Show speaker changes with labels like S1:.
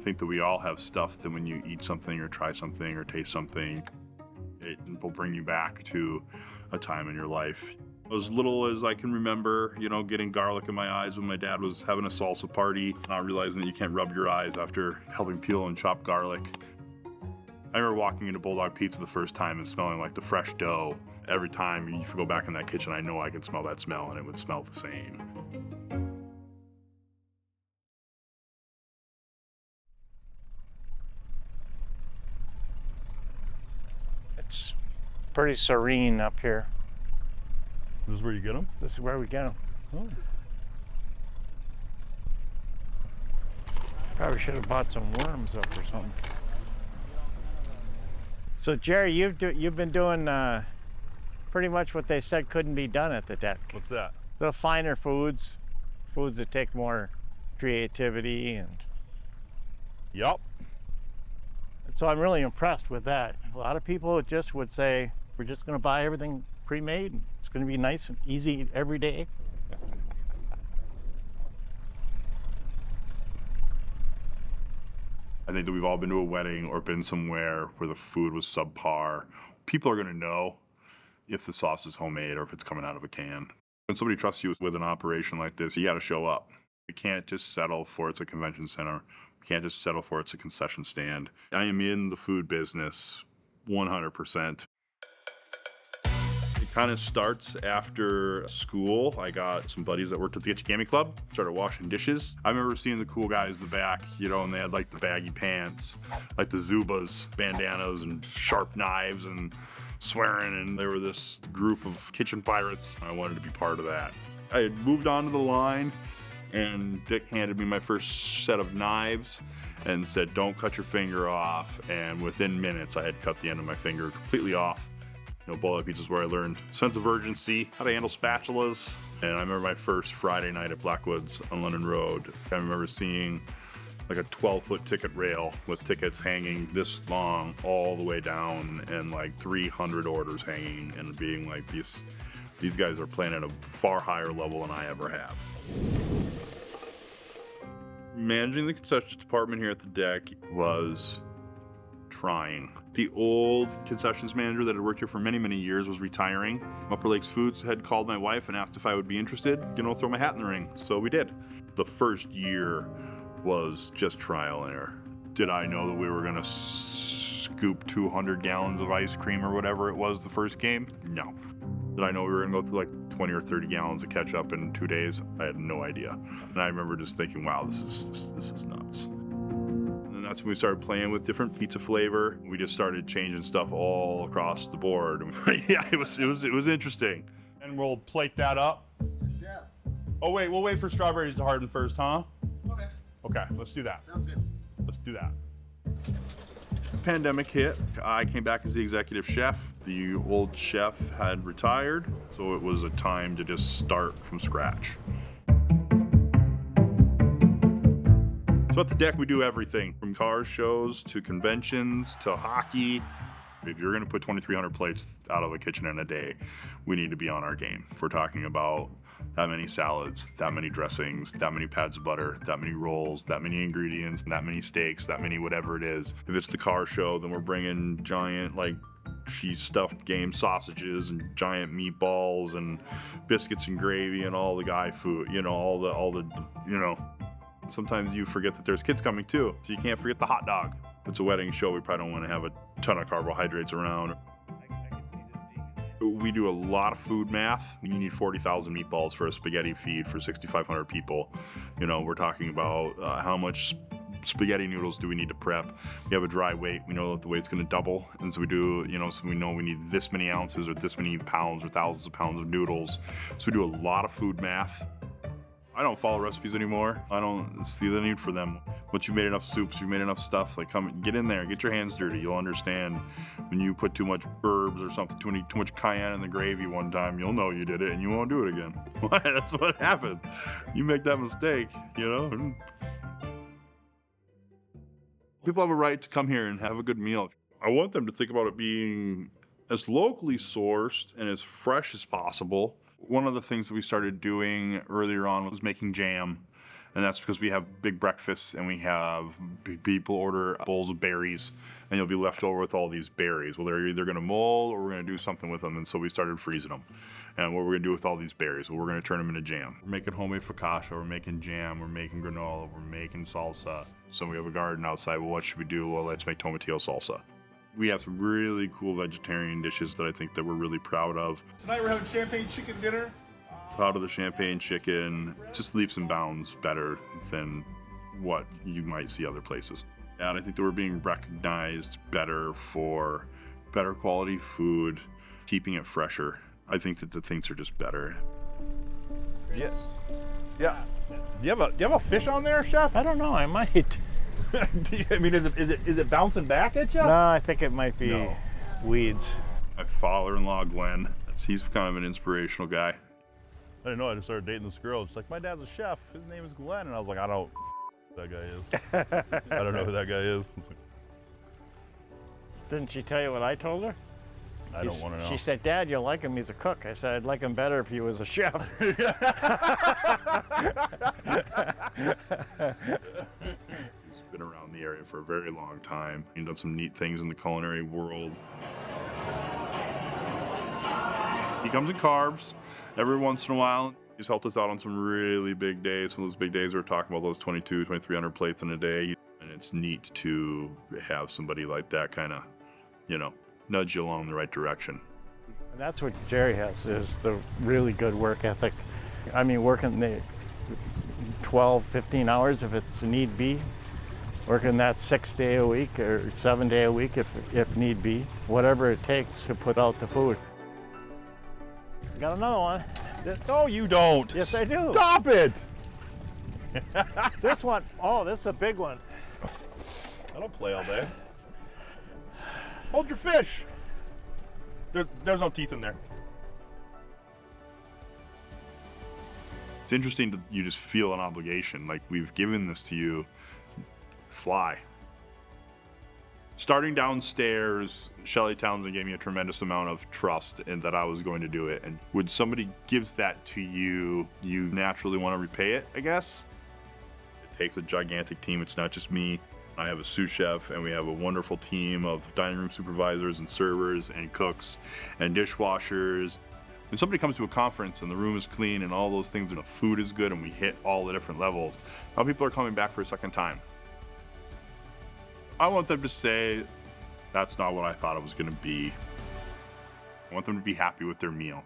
S1: think that we all have stuff that when you eat something or try something or taste something, it will bring you back to a time in your life. As little as I can remember, getting garlic in my eyes when my dad was having a salsa party, not realizing that you can't rub your eyes after helping peel and chop garlic. I remember walking into Bulldog Pizza the first time and smelling like the fresh dough. Every time you go back in that kitchen, I know I can smell that smell and it would smell the same.
S2: It's pretty serene up here.
S1: This is where you get them?
S2: This is where we get them.
S1: Oh.
S2: Probably should have bought some worms up or something. So Jerry, you've been doing pretty much what they said couldn't be done at the deck.
S1: What's that?
S2: The finer foods that take more creativity and.
S1: Yup.
S2: So I'm really impressed with that. A lot of people just would say, we're just going to buy everything pre-made. It's going to be nice and easy every day.
S1: I think that we've all been to a wedding or been somewhere where the food was subpar. People are going to know if the sauce is homemade or if it's coming out of a can. When somebody trusts you with an operation like this, you got to show up. You can't just settle for it's a convention center. You can't just settle for it's a concession stand. I am in the food business 100%. It kind of starts after school. I got some buddies that worked at the Itchigami Club, started washing dishes. I remember seeing the cool guys in the back, and they had like the baggy pants, like the Zubas, bandanas and sharp knives and swearing, and they were this group of kitchen pirates. I wanted to be part of that. I had moved on to the line, and Dick handed me my first set of knives and said, don't cut your finger off. And within minutes, I had cut the end of my finger completely off. Bulldog Pizza is where I learned sense of urgency, how to handle spatulas. And I remember my first Friday night at Blackwoods on London Road. I remember seeing like a 12-foot ticket rail with tickets hanging this long all the way down and like 300 orders hanging and being like, these guys are playing at a far higher level than I ever have. Managing the concessions department here at the deck was trying. The old concessions manager that had worked here for many, many years was retiring. Upper Lakes Foods had called my wife and asked if I would be interested, throw my hat in the ring. So we did. The first year was just trial and error. Did I know that we were gonna scoop 200 gallons of ice cream or whatever it was the first game? No. Did I know we were gonna go through like 20 or 30 gallons of ketchup in 2 days? I had no idea. And I remember just thinking, wow, this is nuts. And that's when we started playing with different pizza flavor. We just started changing stuff all across the board. Yeah, it was interesting. And we'll plate that up.
S3: Yeah.
S1: Oh wait, we'll wait for strawberries to harden first, huh?
S3: Okay.
S1: Okay, let's do that.
S3: Sounds good.
S1: Let's do that. Pandemic hit. I came back as the executive chef. The old chef had retired, so it was a time to just start from scratch. So at the deck, we do everything from car shows to conventions to hockey. If you're going to put 2,300 plates out of a kitchen in a day, we need to be on our game. If we're talking about that many salads, that many dressings, that many pads of butter, that many rolls, that many ingredients, that many steaks, that many whatever it is. If it's the car show, then we're bringing giant cheese stuffed game sausages and giant meatballs and biscuits and gravy and all the guy food, all the. Sometimes you forget that there's kids coming too, so you can't forget the hot dog. If it's a wedding show, we probably don't want to have a ton of carbohydrates around. We do a lot of food math. You need 40,000 meatballs for a spaghetti feed for 6,500 people. We're talking about how much spaghetti noodles do we need to prep. We have a dry weight. We know that the weight's going to double. And so we do, so we know we need this many ounces or this many pounds or thousands of pounds of noodles. So we do a lot of food math. I don't follow recipes anymore. I don't see the need for them. Once you've made enough soups, you've made enough stuff, come get in there, get your hands dirty. You'll understand when you put too much herbs or something, too much cayenne in the gravy one time, you'll know you did it and you won't do it again. That's what happened. You make that mistake, People have a right to come here and have a good meal. I want them to think about it being as locally sourced and as fresh as possible. One of the things that we started doing earlier on was making jam. And that's because we have big breakfasts and we have people order bowls of berries, and you'll be left over with all these berries. Well, they're either going to mold or we're going to do something with them. And so we started freezing them. And what we're going to do with all these berries? Well, we're going to turn them into jam. We're making homemade focaccia, we're making jam, we're making granola, we're making salsa. So we have a garden outside. Well, what should we do? Well, let's make tomatillo salsa. We have some really cool vegetarian dishes that I think that we're really proud of.
S3: Tonight we're having champagne chicken dinner.
S1: Proud of the champagne chicken. Just leaps and bounds better than what you might see other places. And I think that we're being recognized better for better quality food, keeping it fresher. I think that the things are just better.
S3: Yeah. Yeah. Do you have a fish on there, Chef?
S2: I don't know. I might.
S3: I mean, is it bouncing back at you?
S2: No, I think it might be weeds.
S1: My father-in-law, Glenn, he's kind of an inspirational guy.
S3: I didn't know. I just started dating this girl. She's like, my dad's a chef. His name is Glenn. And I was like, I don't know who that guy is. I don't know who that guy is. Like,
S2: Didn't she tell you what I told her?
S3: I don't want to know.
S2: She said, Dad, you'll like him. He's a cook. I said, I'd like him better if he was a chef.
S1: He's been around the area for a very long time. He's done some neat things in the culinary world. He comes and carves every once in a while. He's helped us out on some really big days. Some of those big days we're talking about those 2,300 plates in a day. And it's neat to have somebody like that kind of, nudge you along in the right direction.
S2: And that's what Jerry has, is the really good work ethic. I mean, working the 12, 15 hours if it's need be. Working that 6 day a week or 7 day a week if need be. Whatever it takes to put out the food. Got another one.
S3: No, you don't.
S2: Yes, I do.
S3: Stop it.
S2: This one, this is a big one.
S3: I don't play all day. Hold your fish. There's no teeth in there.
S1: It's interesting that you just feel an obligation, like we've given this to you, fly. Starting downstairs, Shelley Townsend gave me a tremendous amount of trust in that I was going to do it. And when somebody gives that to you, you naturally want to repay it, I guess. It takes a gigantic team. It's not just me. I have a sous chef, and we have a wonderful team of dining room supervisors and servers and cooks and dishwashers. When somebody comes to a conference and the room is clean and all those things and the food is good and we hit all the different levels, now people are coming back for a second time. I want them to say, that's not what I thought it was going to be. I want them to be happy with their meal.